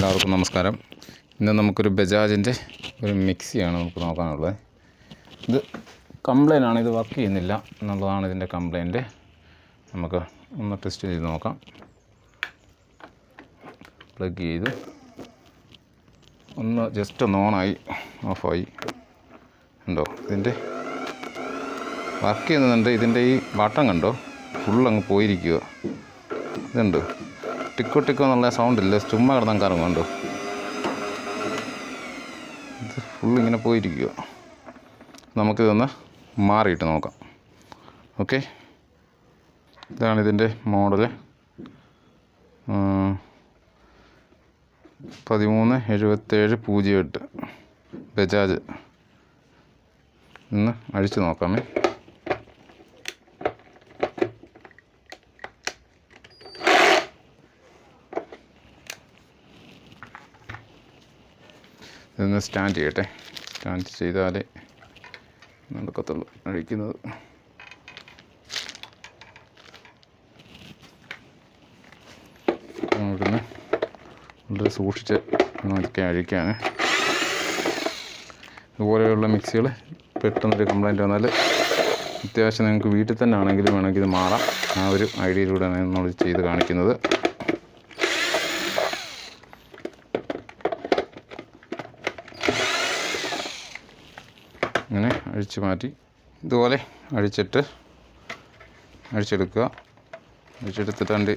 എല്ലാവർക്കും നമസ്കാരം. ഇന്ന് നമുക്കൊരു ബജാജിൻ്റെ ഒരു മിക്സിയാണ് നമുക്ക് നോക്കാനുള്ളത്. ഇത് കംപ്ലൈൻ്റ് ആണ്, ഇത് വർക്ക് ചെയ്യുന്നില്ല എന്നുള്ളതാണ് ഇതിൻ്റെ കംപ്ലൈൻറ്റ്. നമുക്ക് ഒന്ന് ടെസ്റ്റ് ചെയ്ത് നോക്കാം. പ്ലഗ് ചെയ്ത് ഒന്ന് ജസ്റ്റ് ഒന്ന് ഓണായി ഓഫായി ഉണ്ടോ, ഇതിൻ്റെ വർക്ക് ചെയ്യുന്നുണ്ട്. ഇതിൻ്റെ ഈ ബട്ടൺ കണ്ടോ, ഫുള്ളങ്ങ് പോയിരിക്കുക. ഇതുണ്ട് ടിക്കോ ടിക്കോ എന്നുള്ള സൗണ്ടില്ല, ചുമ്മാ കിടന്നാൽ കറങ്ങും. ഇത് ഫുള്ളിങ്ങനെ പോയിരിക്കുക. നമുക്കിതൊന്ന് മാറിയിട്ട് നോക്കാം. ഓക്കെ, ഇതാണ് ഇതിൻ്റെ മോഡല് 137708 ബജാജ്. ഇന്ന് അഴിച്ചു നോക്കാമേ. ഇതൊന്ന് സ്റ്റാൻഡ് ചെയ്യട്ടെ. സ്റ്റാൻഡ് ചെയ്താലേ നടക്കത്തുള്ളൂ അഴിക്കുന്നത്. ഇവിടുന്ന് വളരെ സൂക്ഷിച്ച് നോക്കി അഴിക്കാൻ. ഇതുപോലെയുള്ള മിക്സികൾ പെട്ടെന്നൊരു കംപ്ലൈൻറ്റ് വന്നാൽ അത്യാവശ്യം നിങ്ങൾക്ക് വീട്ടിൽ തന്നെ ആണെങ്കിലും വേണമെങ്കിൽ ഇത് മാറാം. ആ ഒരു ഐഡിയയിലൂടെയാണ് നമ്മൾ ചെയ്ത് കാണിക്കുന്നത്. ഇങ്ങനെ അഴിച്ച് മാറ്റി ഇതുപോലെ അഴിച്ചെടുക്കുക. അഴിച്ചെടുത്തിട്ട്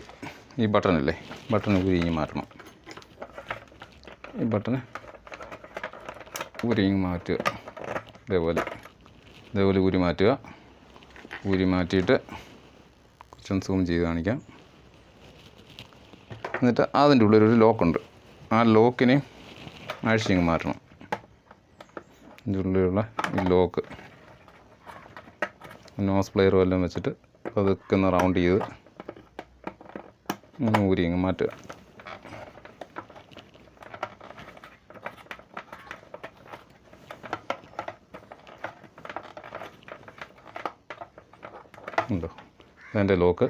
ഈ ബട്ടണില്ലേ, ബട്ടൺ ഉരിഞ്ഞ് മാറ്റണം. ഈ ബട്ടണ് ഉരിഞ്ഞ് മാറ്റുക. ഇതേപോലെ ഊരി മാറ്റുക. ഊരി മാറ്റിയിട്ട് കുറച്ചൊന്ന് സൂം ചെയ്ത് കാണിക്കാം. എന്നിട്ട് അതിൻ്റെ ഉള്ളിലൊരു ലോക്കുണ്ട്. ആ ലോക്കിനെയും അഴിച്ചിങ്ങ് മാറ്റണം. ഇതിൻ്റെ ഉള്ളിലുള്ള ഈ ലോക്ക് നോസ് പ്ലെയറും എല്ലാം വെച്ചിട്ട് അതൊക്കെ ഒന്ന് റൗണ്ട് ചെയ്ത് ഇങ്ങനെ ഊരി ഇങ്ങ് മാറ്റുക. ഉണ്ടോ, അതിൻ്റെ ലോക്ക്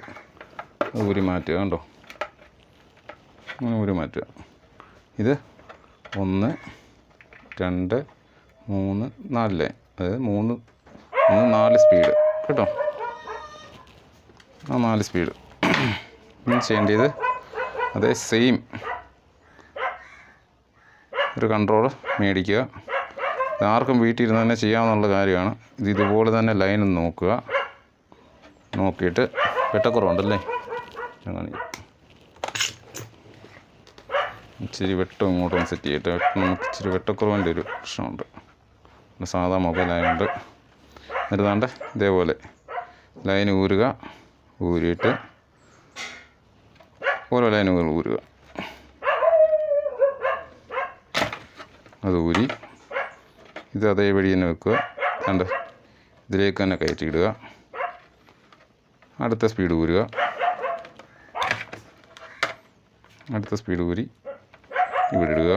ഊരി മാറ്റുക. കണ്ടോ, അങ്ങനെ ഊരി മാറ്റുക. ഇത് 1 2 3 4 അതായത് 3 4 സ്പീഡ് കേട്ടോ. ആ 4 സ്പീഡ് ചെയ്യേണ്ടത് അതേ സെയിം ഒരു കൺട്രോൾ മേടിക്കുക. ഇതാർക്കും വീട്ടിൽ ഇരുന്ന് തന്നെ ചെയ്യാവുന്ന കാര്യമാണ്. ഇതുപോലെ തന്നെ ലൈൻ നോക്കുക. നോക്കിയിട്ട് വെട്ടക്കുറവുണ്ടല്ലേ, ഇച്ചിരി വെട്ടം ഇങ്ങോട്ടൊന്ന് സെറ്റ് ചെയ്തിട്ട്. നമുക്ക് ഇച്ചിരി വെട്ടക്കുറവിൻ്റെ ഒരു പ്രശ്നമുണ്ട്, സാധാ മൊബൈലായതുകൊണ്ട്. എന്നിട്ട് ഇതേപോലെ ലൈൻ ഊരുക. ഊരിയിട്ട് ഓരോ ലൈനുകൾ ഊരുക. അത് ഊരി ഇത് അതേപടി തന്നെ വെക്കുക. കണ്ട് ഇതിലേക്ക് തന്നെ കയറ്റിയിടുക. അടുത്ത സ്പീഡ് ഊരുക. അടുത്ത സ്പീഡ് ഊരി ഇവിടെ ഇടുക.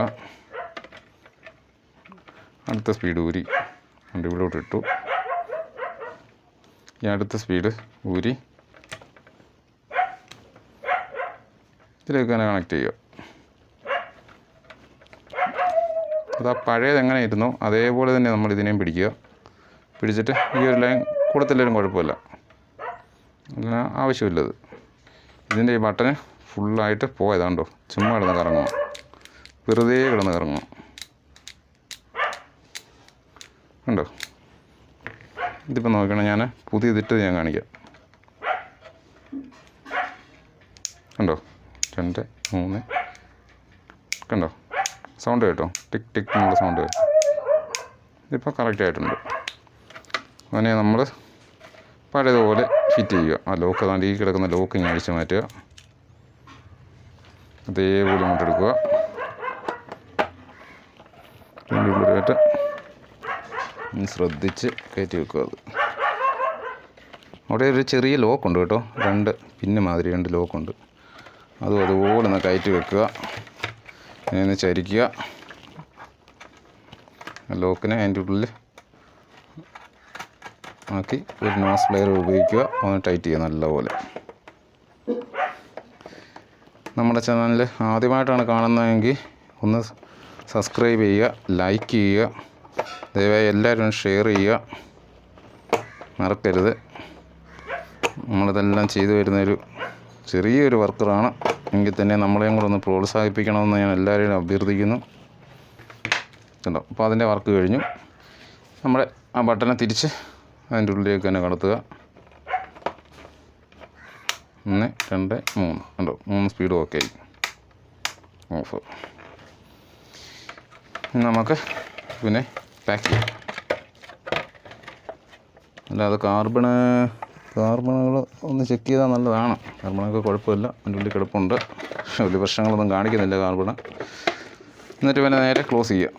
അടുത്ത സ്പീഡ് ഊരി ഇവിടോട്ട് ഇട്ടു. ഈ അടുത്ത സ്പീഡ് ഊരി ഇതിലേക്ക് തന്നെ കണക്ട് ചെയ്യുക. അത് ആ പഴയത് എങ്ങനെ ഇരുന്നോ അതേപോലെ തന്നെ നമ്മൾ ഇതിനെയും പിടിക്കുക. പിടിച്ചിട്ട് ഈ ഒരു ലൈൻ കൊടുത്തില്ലെങ്കിലും കുഴപ്പമില്ല, അങ്ങനെ ആവശ്യമില്ലത്. ഇതിൻ്റെ ഈ ബട്ടന് ഫുള്ളായിട്ട് പോയതാണ്ടോ, ചുമ്മാ കിടന്ന് കറങ്ങുക, വെറുതെ കിടന്ന് കറങ്ങുക. ഉണ്ടോ, ഇതിപ്പോൾ നോക്കണം. ഞാൻ പുതിയതിട്ട് ഞാൻ കാണിക്കാം. കണ്ടോ, 2 3 കണ്ടോ, സൗണ്ട് കേട്ടോ, ടിക് ടിക് എന്നുള്ള സൗണ്ട് കേട്ടോ. ഇതിപ്പോൾ കറക്റ്റ് ആയിട്ടുണ്ട്. അതിനെ നമ്മൾ പഴയതുപോലെ ഫിറ്റ് ചെയ്യുക. ആ ലോക്ക് അതാണ്ട് ഈ കിടക്കുന്ന ലോക്ക് ഇങ്ങനെ അഴിച്ച് മാറ്റുക. അതേപോലെ ഇങ്ങോട്ട് എടുക്കുക. അതിൻ്റെ ഉള്ളിലായിട്ട് ശ്രദ്ധിച്ച് കയറ്റി വെക്കുക. അത് അവിടെ ഒരു ചെറിയ ലോക്കുണ്ട് കേട്ടോ, 2 പിന്ന് മാതിരി 2 ലോക്കുണ്ട്. അതുപോലെ ഒന്ന് കയറ്റി വെക്കുക. അതിനെ ചരിക്കുക. ലോക്കിനെ അതിൻ്റെ ഉള്ളിൽ ആക്കി ഒരു നോസ് പ്ലെയർ ഉപയോഗിക്കുക. ഒന്ന് ടൈറ്റ് ചെയ്യുക നല്ലപോലെ. നമ്മുടെ ചാനൽ ആദ്യമായിട്ടാണ് കാണുന്നതെങ്കിൽ ഒന്ന് സബ്സ്ക്രൈബ് ചെയ്യുക, ലൈക്ക് ചെയ്യുക, ദയവായി എല്ലാവരും ഷെയർ ചെയ്യുക, മറക്കരുത്. നമ്മളിതെല്ലാം ചെയ്തു വരുന്നൊരു ചെറിയൊരു വർക്കറാണ്, എങ്കിൽ തന്നെ നമ്മളെയും കൂടെ ഒന്ന് പ്രോത്സാഹിപ്പിക്കണമെന്ന് ഞാൻ എല്ലാവരെയും അഭ്യർത്ഥിക്കുന്നു. കണ്ടോ, അപ്പോൾ അതിൻ്റെ വർക്ക് കഴിഞ്ഞു. നമ്മുടെ ആ ബട്ടനെ തിരിച്ച് അതിൻ്റെ ഉള്ളിലേക്ക് തന്നെ കടത്തുക. 1 2 3 കണ്ടോ, 3 സ്പീഡ് ഓക്കെ ആയി. ഓഫ്. നമുക്ക് പിന്നെ പാക്ക് ചെയ്യാം. അല്ലാതെ കാർബണുകൾ ഒന്ന് ചെക്ക് ചെയ്താൽ നല്ലതാണ്. കാർബണൊക്കെ കുഴപ്പമില്ല, അതിൻ്റെ ഉള്ളിൽ കിടപ്പുണ്ട്, വലിയ പ്രശ്നങ്ങളൊന്നും കാണിക്കുന്നില്ല കാർബണ്. എന്നിട്ട് പിന്നെ നേരെ ക്ലോസ് ചെയ്യുക.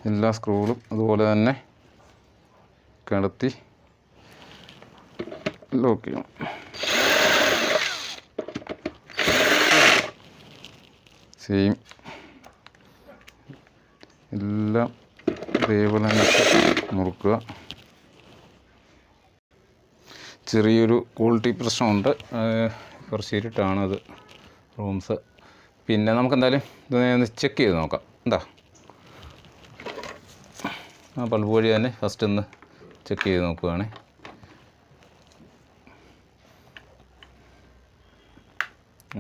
എല്ലാ സ്ക്രൂകളും അതുപോലെ തന്നെ കടത്തി ലോക്ക് ചെയ്യണം. സെയിം എല്ലാം ഇതേപോലെ തന്നെ മുറുക്കുക. ചെറിയൊരു ക്വാളിറ്റി പ്രശ്നമുണ്ട്, കുറച്ച് ഇരുട്ടാണത് റൂംസ്. പിന്നെ നമുക്കെന്തായാലും ഇതൊന്ന് ചെക്ക് ചെയ്ത് നോക്കാം. എന്താ ആ ബൾബ് വഴി തന്നെ ഫസ്റ്റ് ഒന്ന് ചെക്ക് ചെയ്ത് നോക്കുകയാണ്.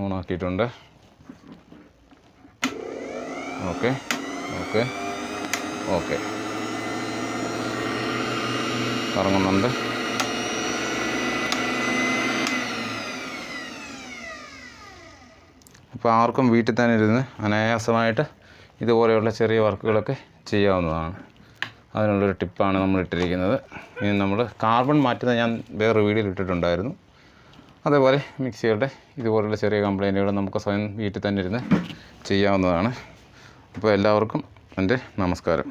ഓണാക്കിയിട്ടുണ്ട്. ഓക്കെ ഓക്കെ ഓക്കെ, കറങ്ങുന്നുണ്ട്. അപ്പോൾ ആർക്കും വീട്ടിൽ തന്നെ ഇരുന്ന് അനായാസമായിട്ട് ഇതുപോലെയുള്ള ചെറിയ വർക്കുകളൊക്കെ ചെയ്യാവുന്നതാണ്. അതിനുള്ളൊരു ടിപ്പാണ് നമ്മൾ ഇട്ടിരിക്കുന്നത്. ഇനി നമ്മൾ കാർബൺ മാറ്റുന്നത് ഞാൻ വേറെ വീഡിയോയിൽ ഇട്ടിട്ടുണ്ടായിരുന്നു. അതേപോലെ മിക്സികളുടെ ഇതുപോലുള്ള ചെറിയ കംപ്ലൈൻറ്റുകൾ നമുക്ക് സ്വയം വീട്ടിൽ തന്നെ ഇരുന്ന് ചെയ്യാവുന്നതാണ്. അപ്പോൾ എല്ലാവർക്കും എൻ്റെ നമസ്കാരം.